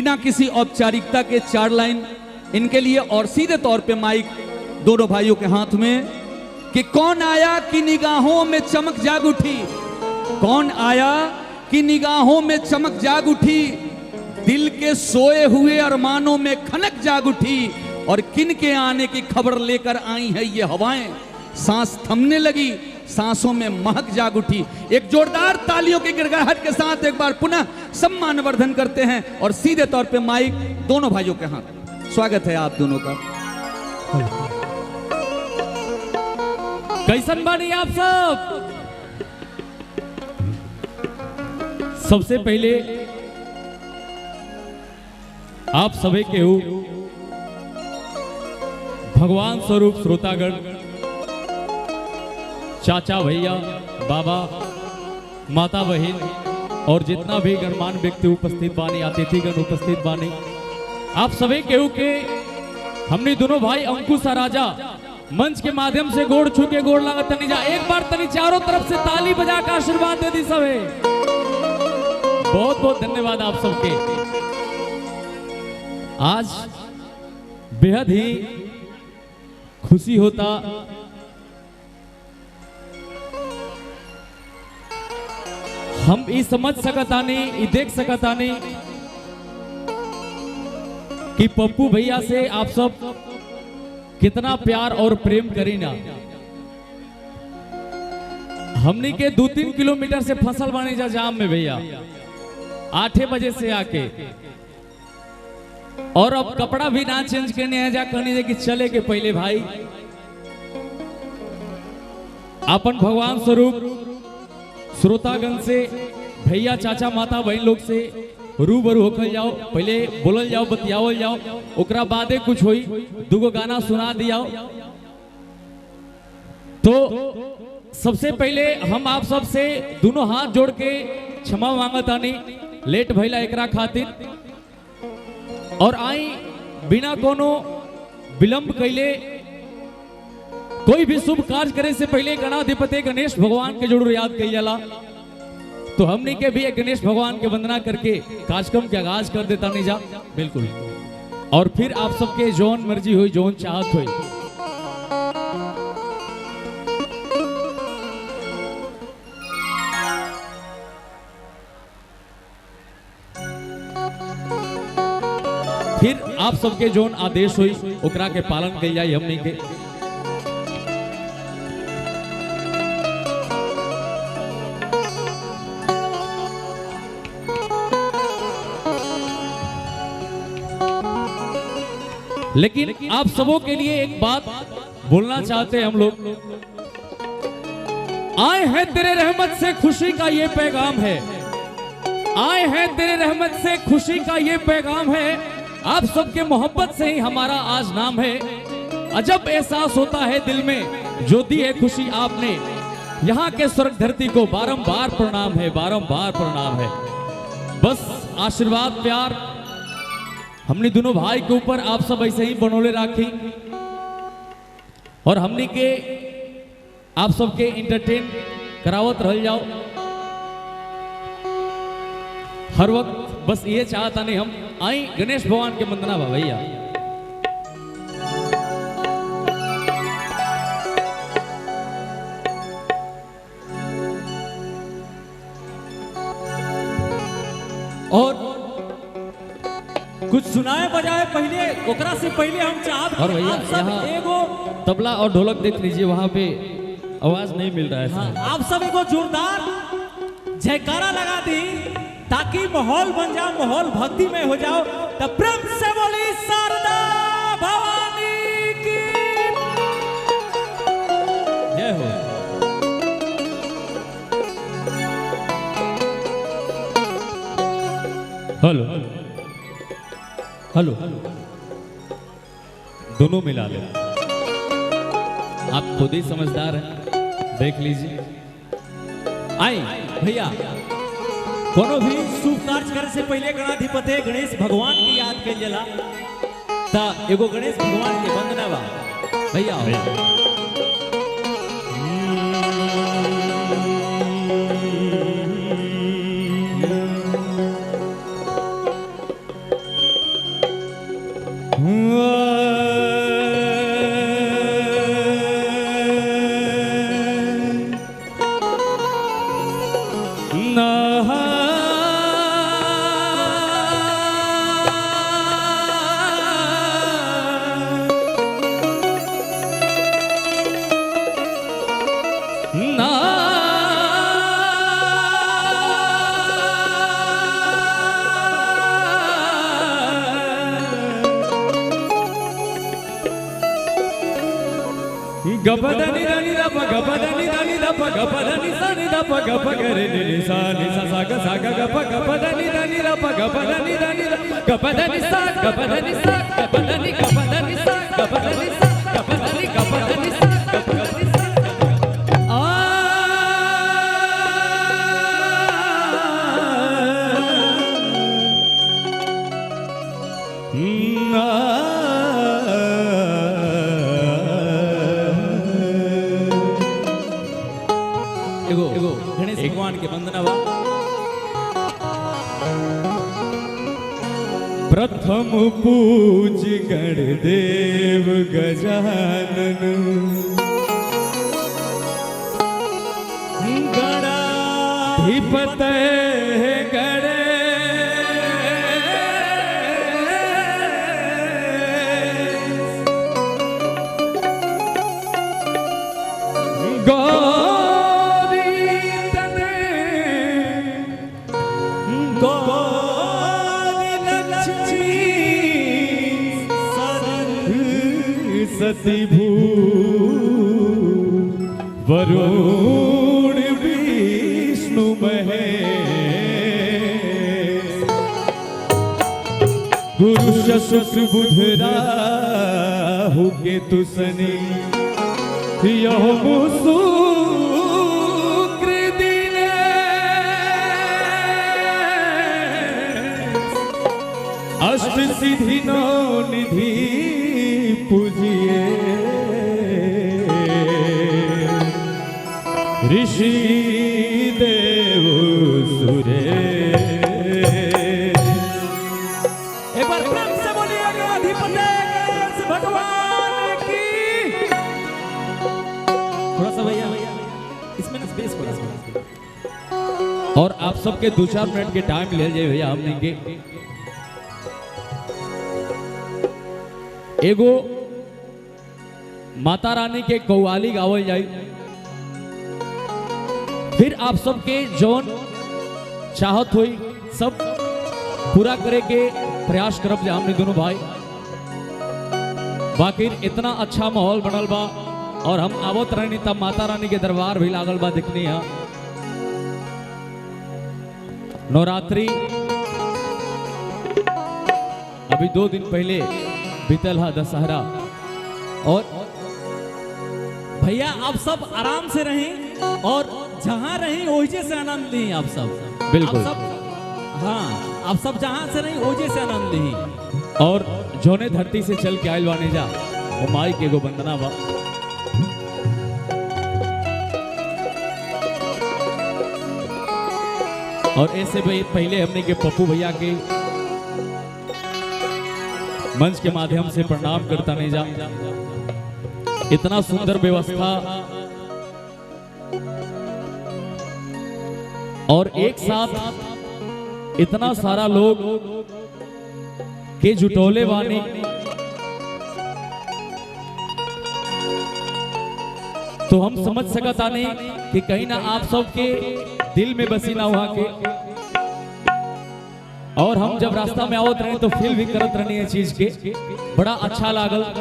बिना किसी औपचारिकता के 4 लाइन इनके लिए और सीधे तौर पे माइक दोनों भाइयों के हाथ में कि कौन आया कि निगाहों में चमक जाग उठी, कौन आया कि निगाहों में चमक जाग उठी, दिल के सोए हुए अरमानों में खनक जाग उठी, और किन के आने की खबर लेकर आई है ये हवाएं, सांस थमने लगी सांसों में महक जाग उठी। एक जोरदार तालियों की गिड़गिड़ाहट के साथ एक बार पुनः सम्मानवर्धन करते हैं और सीधे तौर पे माइक दोनों भाइयों के हाथ। स्वागत है आप दोनों का। कैसन बानी आप सब? सबसे पहले आप सभी के हो भगवान स्वरूप श्रोतागण, चाचा भैया, बाबा, माता बहन और जितना भी गणमान्य व्यक्ति उपस्थित बानी, अतिथिगण उपस्थित बानी, आप सभी केहू के हमने दोनों भाई अंकुश और राजा मंच के माध्यम से गोड़ छू के गोड़ लागत तनी जा। एक बार तनी चारों तरफ से ताली बजा कर आशीर्वाद दे दी सबे। बहुत बहुत धन्यवाद आप सबके। आज बेहद ही खुशी होता हम ये समझ सकतानी, ये देख सकतानी कि पप्पू भैया से आप सब कितना प्यार और प्रेम करीना। हमनी के 2-3 किलोमीटर से फसल बानी जा जाम में भैया, 8 बजे से आके, और अब कपड़ा भी ना चेंज करने है जा कहने कि चले के पहले भाई अपन भगवान स्वरूप श्रोतागण से, भैया चाचा माता बहन लोग से रूबरू होकर जाओ, पहले बोलल जाओ, बतियावल जाओ, ओकरा बादे कुछ होई, दुगो गाना सुना दियाओ। तो सबसे पहले हम आप सब से दोनों हाथ जोड़ के क्षमा मांगतानी लेट भइला एकरा खातिर, और आई बिना कोनो विलंब कैले कोई भी शुभ कार्य करे से पहले गणाधिपति गणेश भगवान के जरूर याद कई जाला। तो हमने के भी एक गणेश भगवान के वंदना करके कार्यक्रम के आगाज कर देता नहीं जा। बिल्कुल। और फिर आप सबके जौन मर्जी हुई, जौन चाहत हुई, फिर आप सबके जौन आदेश हुई ओकरा के पालन कल जाए हमने के। लेकिन आप सबों के लिए एक बात बोलना चाहते हैं हम लोग। आए हैं तेरे रहमत से खुशी का ये पैगाम है, आए हैं तेरे रहमत से खुशी का ये पैगाम है, आप सबके मोहब्बत से ही हमारा आज नाम है। अजब एहसास होता है दिल में जो दी है खुशी आपने, यहाँ के स्वर्ग धरती को बारंबार प्रणाम है, बारंबार प्रणाम है। बस आशीर्वाद प्यार हमने दोनों भाई के ऊपर आप सब ऐसे ही बनोले राखी, और हमने के आप सबके इंटरटेन करावत रह जाओ हर वक्त। बस ये चाहता नहीं हम आई गणेश भगवान के वंदना बा भैया। और कुछ सुनाए बजाए पहले, ओकरा से पहले हम चाहत और भैया यहाँ एगो तबला और ढोलक देख लीजिए, वहां पे आवाज नहीं मिल रहा है। हाँ, आप सब एगो जोरदार जयकारा लगा दी ताकि माहौल बन जाओ, माहौल भक्ति में हो जाओ। तो प्रेम से बोली शारदा भवानी की जय हो। हेलो हेलो, दोनों मिला ले, आप खुद ही समझदार हैं, देख लीजिए। आई भैया, कोनो भी शुभ कार्य करे से पहले गणाधिपति गणेश भगवान की याद कर जला, ता एगो गणेश भगवान के वंदना बा भैया। गपदनी धनी द प गपदनी धनी द प गपदनी सा नि द प गप गरे नि सा नि सा सा ग सा ग प गपदनी धनी द प गपदनी धनी द गपदनी सा गपदनी सा गपदनी गपदनी सा गपदनी सा गपदनी गपदनी सा गपदनी सा गणेश भगवान के वंदना बा। प्रथम पूज गणदेव गजानन गणाधिपतये सती भू वरुण विष्णु महेश गुरु शुक्र बुध राहु केतु शनि यह शुक्र दिन अष्ट सिद्धि नौ निधि पूजिए ऋषि देव सुरेश। एक बार प्रेम से बोलिए अधिपति भगवान की। थोड़ा सा भैया इसमें ना स्पेस थोड़ा सा। और आप सबके 2-4 मिनट के टाइम ले जाए भैया हमने के एगो माता रानी के कव्वाली गावल जाई, फिर आप सबके जौन चाहत हुई सब पूरा करे के प्रयास करब जा हमने दोनों भाई। बाकी इतना अच्छा माहौल बनल बा और हम आवत रहनी तब माता रानी के दरबार भी लागल बा दिखनी है। नवरात्रि अभी 2 दिन पहले बीतल है दशहरा। और भैया आप सब आराम से रहें और जहाँ रहें ओहिजे से आनंद लें। आप सब बिल्कुल आप सब, हाँ आप सब जहाँ से रहें ओहिजे से आनंद लें। और जोने धरती से चल के आयल बाने जा वो माई के गो वंदना बा। और ऐसे पहले हमने के पप्पू भैया के मंच के माध्यम से प्रणाम करता नहीं जा। इतना सुंदर व्यवस्था और एक साथ इतना सारा लोग के जुटोले वाने तो हम समझ सकता नहीं कि कहीं ना आप सबके दिल में बसी ना हुआ के। और हम जब रास्ता में आवत रहे तो फील भी करत रहनी है चीज के बड़ा अच्छा लागल।